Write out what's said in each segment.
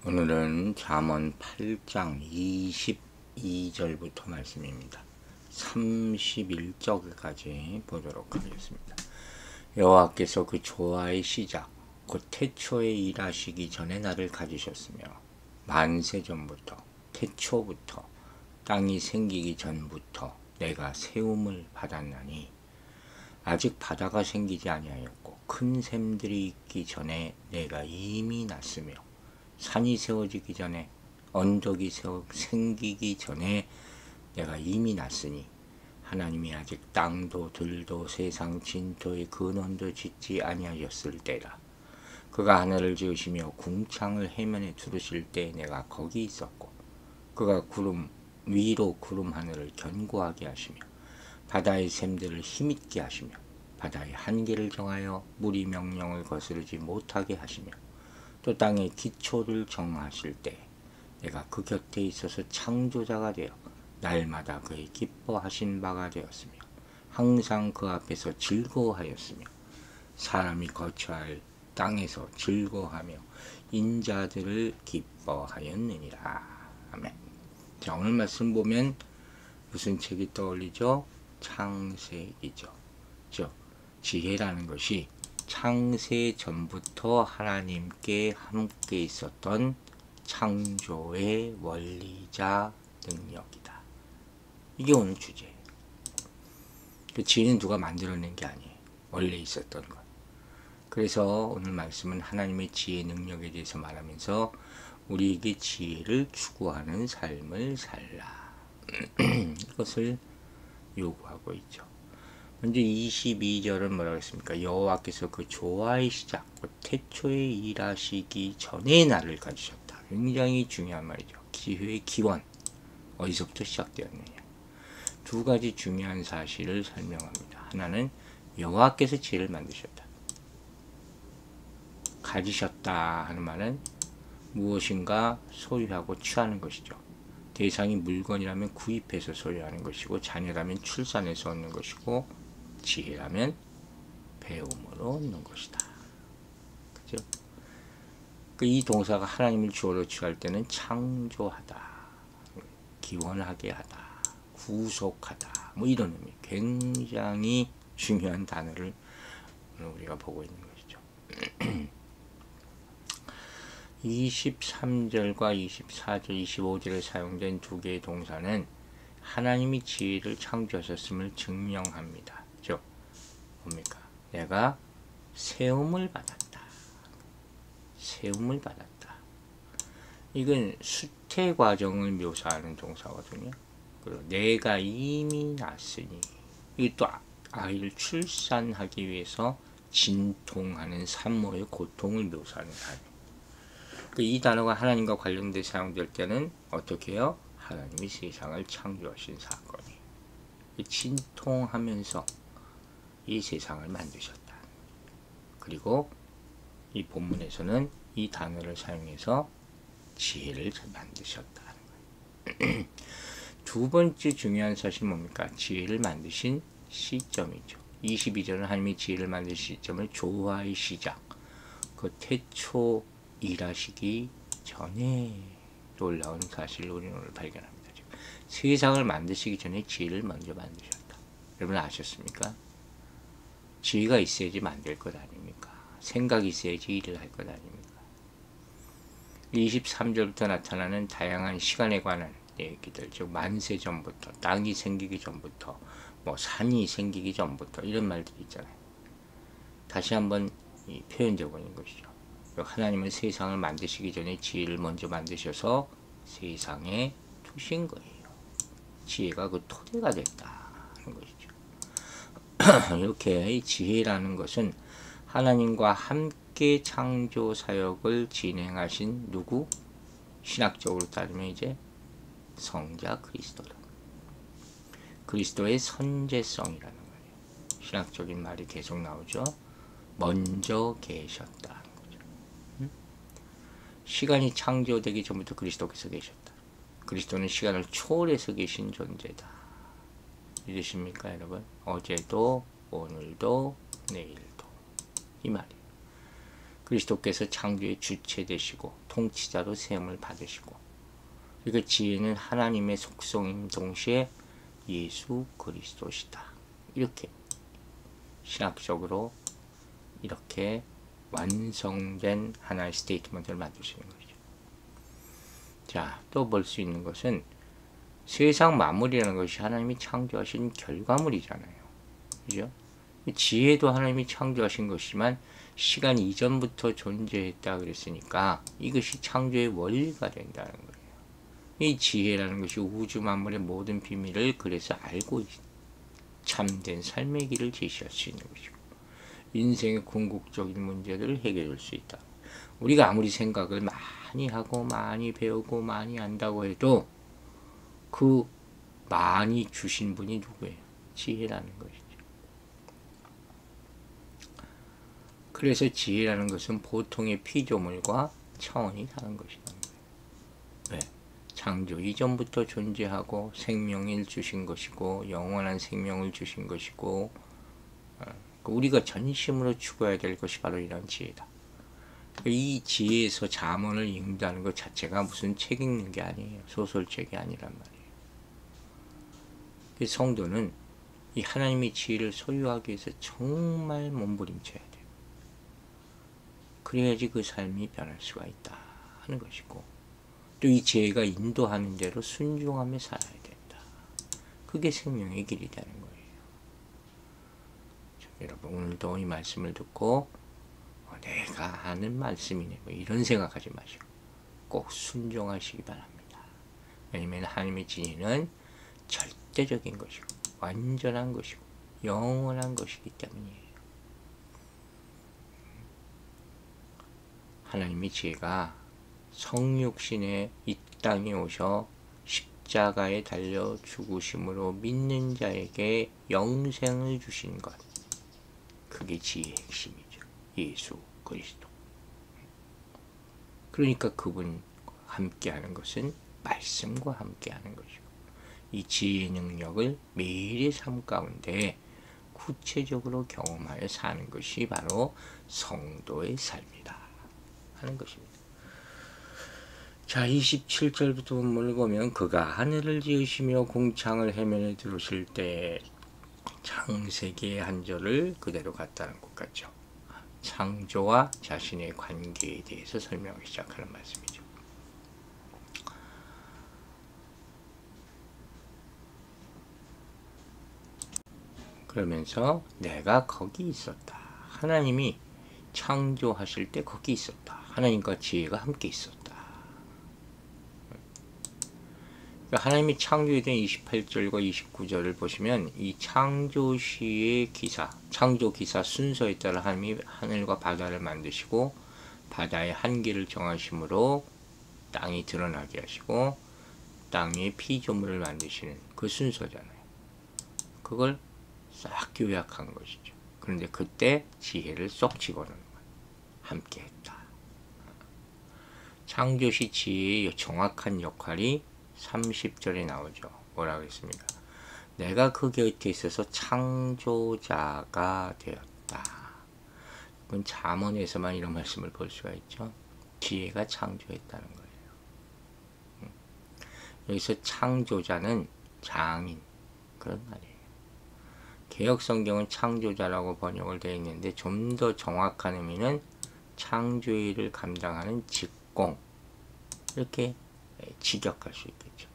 오늘은 잠언 8장 22절부터 말씀입니다. 31절까지 보도록 하겠습니다. 여호와께서 그 조화의 시작 곧 태초에 일하시기 전에 나를 가지셨으며 만세 전부터 태초부터 땅이 생기기 전부터 내가 세움을 받았나니 아직 바다가 생기지 아니하였고 큰 샘들이 있기 전에 내가 이미 났으며 산이 세워지기 전에 언덕이 생기기 전에 내가 이미 났으니 하나님이 아직 땅도 들도 세상 진토의 근원도 짓지 아니하였을 때라. 그가 하늘을 지으시며 궁창을 해면에 두르실 때 내가 거기 있었고 그가 구름 위로 구름 하늘을 견고하게 하시며 바다의 샘들을 힘있게 하시며 바다의 한계를 정하여 물이 명령을 거스르지 못하게 하시며 또 땅의 기초를 정하실 때 내가 그 곁에 있어서 창조자가 되어 날마다 그의 기뻐하신 바가 되었으며 항상 그 앞에서 즐거워하였으며 사람이 거처할 땅에서 즐거워하며 인자들을 기뻐하였느니라. 아멘. 자, 오늘 말씀 보면 무슨 책이 떠올리죠? 창세기죠. 지혜라는 것이 창세 전부터 하나님께 함께 있었던 창조의 원리자 능력이다. 이게 오늘 주제예요. 그 지혜는 누가 만들어낸 게 아니에요. 원래 있었던 것. 그래서 오늘 말씀은 하나님의 지혜 능력에 대해서 말하면서 우리에게 지혜를 추구하는 삶을 살라. 이것을 요구하고 있죠. 먼저 22절은 뭐라고 했습니까? 여호와께서 그 조화의 시작, 태초에 일하시기 전에 나를 가지셨다. 굉장히 중요한 말이죠. 지혜의 기원, 어디서부터 시작되었느냐. 두 가지 중요한 사실을 설명합니다. 하나는 여호와께서 지혜를 만드셨다. 가지셨다 하는 말은 무엇인가 소유하고 취하는 것이죠. 대상이 물건이라면 구입해서 소유하는 것이고 자녀라면 출산해서 얻는 것이고 지혜라면 배움으로 얻는 것이다. 그죠? 이 동사가 하나님을 주어로 취할 때는 창조하다, 기원하게 하다, 구속하다, 뭐 이런 의미. 굉장히 중요한 단어를 우리가 보고 있는 것이죠. 23절과 24절, 25절에 사용된 두 개의 동사는 하나님이 지혜를 창조하셨음을 증명합니다. 뭡니까? 내가 세움을 받았다. 세움을 받았다. 이건 수태 과정을 묘사하는 동사거든요. 그리고 내가 이미 낳았으니 이것도 아이를 출산하기 위해서 진통하는 산모의 고통을 묘사하는 단어. 이 단어가 하나님과 관련돼 사용될 때는 어떻게 해요? 하나님이 세상을 창조하신 사건이 진통하면서 이 세상을 만드셨다. 그리고 이 본문에서는 이 단어를 사용해서 지혜를 만드셨다는 거예요. 두 번째 중요한 사실은 뭡니까? 지혜를 만드신 시점이죠. 22절은 하나님이 지혜를 만드신 시점을 조화의 시작, 그 태초 일하시기 전에 놀라운 사실을 우리는 오늘 발견합니다. 세상을 만드시기 전에 지혜를 먼저 만드셨다. 여러분 아셨습니까? 지혜가 있어야지 만들 것 아닙니까? 생각이 있어야지 일을 할 것 아닙니까? 23절부터 나타나는 다양한 시간에 관한 얘기들, 즉 만세 전부터, 땅이 생기기 전부터, 뭐 산이 생기기 전부터 이런 말들이 있잖아요. 다시 한번 표현되어 보는 것이죠. 하나님은 세상을 만드시기 전에 지혜를 먼저 만드셔서 세상에 두신 거예요. 지혜가 그 토대가 됐다 하는 것이죠. 이렇게 지혜라는 것은 하나님과 함께 창조 사역을 진행하신 누구? 신학적으로 따지면 이제 성자 그리스도다. 그리스도의 선제성이라는 거예요. 신학적인 말이 계속 나오죠. 먼저 계셨다. 시간이 창조되기 전부터 그리스도께서 계셨다. 그리스도는 시간을 초월해서 계신 존재다. 믿으십니까, 여러분? 어제도, 오늘도, 내일도. 이 말이에요. 그리스도께서 창조의 주체 되시고 통치자로 세움을 받으시고, 그러니까 지혜는 하나님의 속성인 동시에 예수 그리스도시다. 이렇게 신학적으로 이렇게 완성된 하나의 스테이트먼트를 만드시는 거죠. 자, 또 볼 수 있는 것은 세상 만물이라는 것이 하나님이 창조하신 결과물이잖아요. 그죠? 지혜도 하나님이 창조하신 것이지만 시간 이전부터 존재했다 그랬으니까 이것이 창조의 원리가 된다는 거예요. 이 지혜라는 것이 우주 만물의 모든 비밀을 그래서 알고 참된 삶의 길을 제시할 수 있는 것이고, 인생의 궁극적인 문제들을 해결할 수 있다. 우리가 아무리 생각을 많이 하고 많이 배우고 많이 안다고 해도 그 많이 주신 분이 누구예요? 지혜라는 것이죠. 그래서 지혜라는 것은 보통의 피조물과 차원이 다른 것이라는 거예요. 왜? 창조 이전부터 존재하고 생명을 주신 것이고 영원한 생명을 주신 것이고, 우리가 전심으로 추구해야 될 것이 바로 이런 지혜다. 이 지혜에서 잠언을 읽는다는 것 자체가 무슨 책 읽는 게 아니에요. 소설책이 아니란 말이에요. 성도는 이 하나님의 지혜를 소유하기 위해서 정말 몸부림쳐야 돼요. 그래야지 그 삶이 변할 수가 있다 하는 것이고, 또 이 지혜가 인도하는 대로 순종하며 살아야 된다. 그게 생명의 길이 되는 거예요. 여러분, 오늘도 이 말씀을 듣고 내가 아는 말씀이네 뭐 이런 생각하지 마시고 꼭 순종하시기 바랍니다. 왜냐하면 하나님의 지혜는 절대적인 것이고 완전한 것이고 영원한 것이기 때문이에요. 하나님의 지혜가 성육신에 이 땅에 오셔 십자가에 달려 죽으심으로 믿는 자에게 영생을 주신 것, 그게 지혜의 핵심이죠. 예수 그리스도. 그러니까 그분과 함께하는 것은 말씀과 함께하는 것이고, 이 지혜의 능력을 매일의 삶 가운데 구체적으로 경험하여 사는 것이 바로 성도의 삶이다 하는 것입니다. 자, 27절부터 본문을 보면, 그가 하늘을 지으시며 궁창을 해면에 들으실 때 창세기의 한 절을 그대로 갖다는 것 같죠. 창조와 자신의 관계에 대해서 설명하기 시작하는 말씀이죠. 그러면서 내가 거기 있었다. 하나님이 창조하실 때 거기 있었다. 하나님과 지혜가 함께 있었다. 하나님이 창조에 대한 28절과 29절을 보시면 이 창조시의 기사, 창조 기사 순서에 따라 하나님이 하늘과 바다를 만드시고 바다의 한계를 정하심으로 땅이 드러나게 하시고 땅에 피조물을 만드시는 그 순서잖아요. 그걸 싹 요약한 것이죠. 그런데 그때 지혜를 쏙 집어넣는 거예요. 함께 했다. 창조시 지혜의 정확한 역할이 30절에 나오죠. 뭐라고 했습니까? 내가 그 곁에 있어서 창조자가 되었다. 이건 잠언에서만 이런 말씀을 볼 수가 있죠. 지혜가 창조했다는 거예요. 여기서 창조자는 장인, 그런 말이에요. 개역성경은 창조자라고 번역을 되어 있는데 좀 더 정확한 의미는 창조의 일을 감당하는 직공, 이렇게 직역할 수 있겠죠.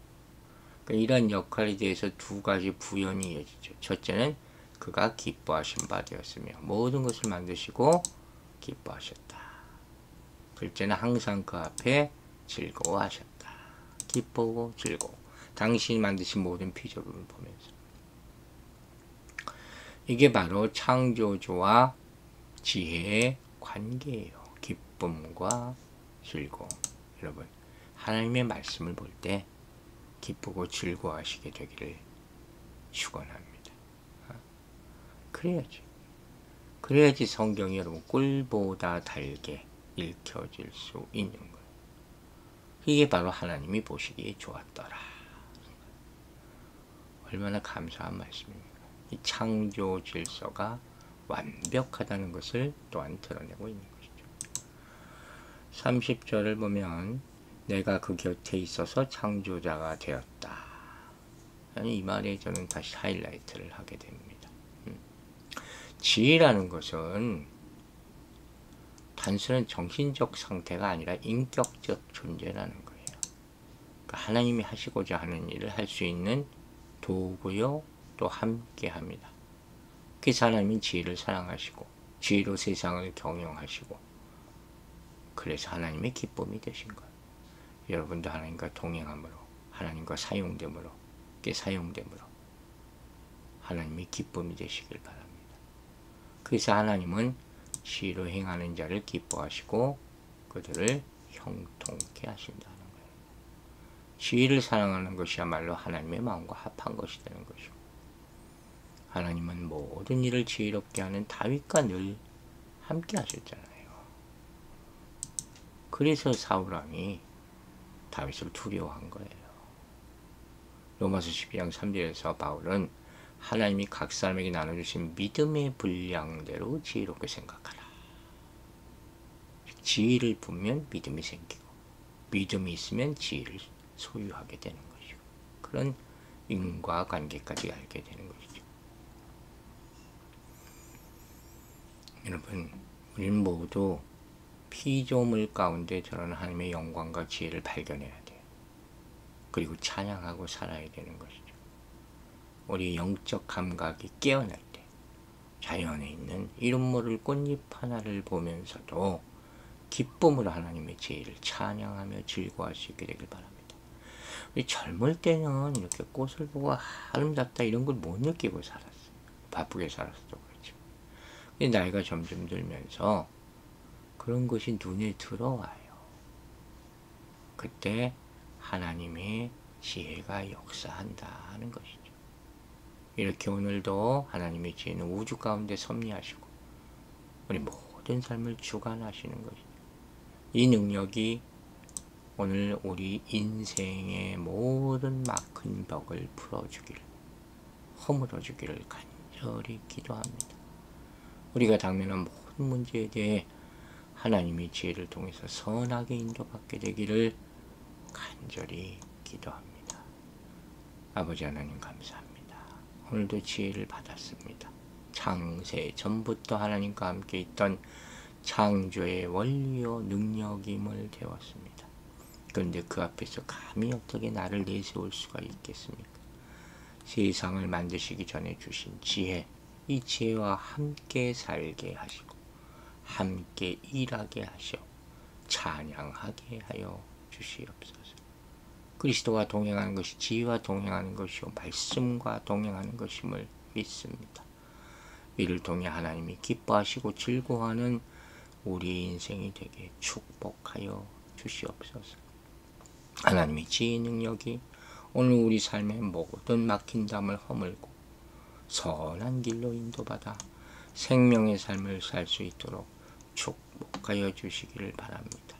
그러니까 이러한 역할에 대해서 두 가지 부연이 이어지죠. 첫째는 그가 기뻐하신 바 되었으며 모든 것을 만드시고 기뻐하셨다. 둘째는 항상 그 앞에 즐거워하셨다. 기쁘고 즐거워. 당신이 만드신 모든 피조물을 보면서. 이게 바로 창조주와 지혜의 관계예요. 기쁨과 즐거움. 여러분, 하나님의 말씀을 볼 때 기쁘고 즐거워하시게 되기를 축원합니다. 그래야지 성경이 여러분 꿀보다 달게 읽혀질 수 있는 거예요. 이게 바로 하나님이 보시기에 좋았더라. 얼마나 감사한 말씀입니까? 이 창조 질서가 완벽하다는 것을 또한 드러내고 있는 것이죠. 30절을 보면 내가 그 곁에 있어서 창조자가 되었다. 이 말에 저는 다시 하이라이트를 하게 됩니다. 지혜라는 것은 단순한 정신적 상태가 아니라 인격적 존재라는 거예요. 그러니까 하나님이 하시고자 하는 일을 할 수 있는 도구요, 또 함께 합니다. 그래서 하나님은 지혜를 사랑하시고 지혜로 세상을 경영하시고, 그래서 하나님의 기쁨이 되신 거예요. 여러분도 하나님과 동행함으로, 하나님과 사용됨으로, 사용됨으로 하나님의 기쁨이 되시길 바랍니다. 그래서 하나님은 지혜로 행하는 자를 기뻐하시고 그들을 형통케 하신다는 거예요. 지혜를 사랑하는 것이야말로 하나님의 마음과 합한 것이 되는 것이고, 하나님은 모든 일을 지혜롭게 하는 다윗과 늘 함께 하셨잖아요. 그래서 사울왕이 다윗을 두려워한 거예요. 로마서 12장 3절에서 바울은 하나님이 각 사람에게 나눠주신 믿음의 분량대로 지혜롭게 생각하라. 지혜를 품면 믿음이 생기고, 믿음이 있으면 지혜를 소유하게 되는 것이고, 그런 인과관계까지 알게 되는 것이죠. 여러분, 우리는 모두 피조물 가운데 저런 하나님의 영광과 지혜를 발견해야 돼요. 그리고 찬양하고 살아야 되는 것이죠. 우리 영적 감각이 깨어날 때 자연에 있는 이름 모를 꽃잎 하나를 보면서도 기쁨으로 하나님의 지혜를 찬양하며 즐거워할 수 있게 되길 바랍니다. 우리 젊을 때는 이렇게 꽃을 보고 아름답다 이런 걸 못 느끼고 살았어요. 바쁘게 살았어도 그렇죠. 근데 나이가 점점 들면서 그런 것이 눈에 들어와요. 그때 하나님의 지혜가 역사한다는 것이죠. 이렇게 오늘도 하나님의 지혜는 우주 가운데 섭리하시고 우리 모든 삶을 주관하시는 것이죠. 이 능력이 오늘 우리 인생의 모든 막힌 벽을 풀어주기를, 허물어주기를 간절히 기도합니다. 우리가 당면한 모든 문제에 대해 하나님의 지혜를 통해서 선하게 인도받게 되기를 간절히 기도합니다. 아버지 하나님 감사합니다. 오늘도 지혜를 받았습니다. 창세 전부터 하나님과 함께 있던 창조의 원리요 능력임을 배웠습니다. 그런데 그 앞에서 감히 어떻게 나를 내세울 수가 있겠습니까? 세상을 만드시기 전에 주신 지혜, 이 지혜와 함께 살게 하시고 함께 일하게 하시어 찬양하게 하여 주시옵소서. 그리스도와 동행하는 것이 지혜와 동행하는 것이요 말씀과 동행하는 것임을 믿습니다. 이를 통해 하나님이 기뻐하시고 즐거워하는 우리 인생이 되게 축복하여 주시옵소서. 하나님의 지혜 능력이 오늘 우리 삶의 모든 막힌 담을 허물고 선한 길로 인도받아 생명의 삶을 살 수 있도록 축복하여 주시기를 바랍니다.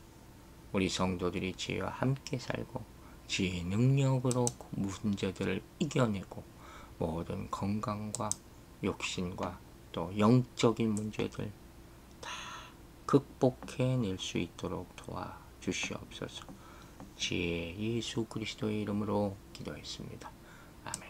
우리 성도들이 지혜와 함께 살고 지혜의 능력으로 문제들을 이겨내고 모든 건강과 욕심과 또 영적인 문제들 다 극복해낼 수 있도록 도와주시옵소서. 지혜 예수 그리스도의 이름으로 기도했습니다. 아멘.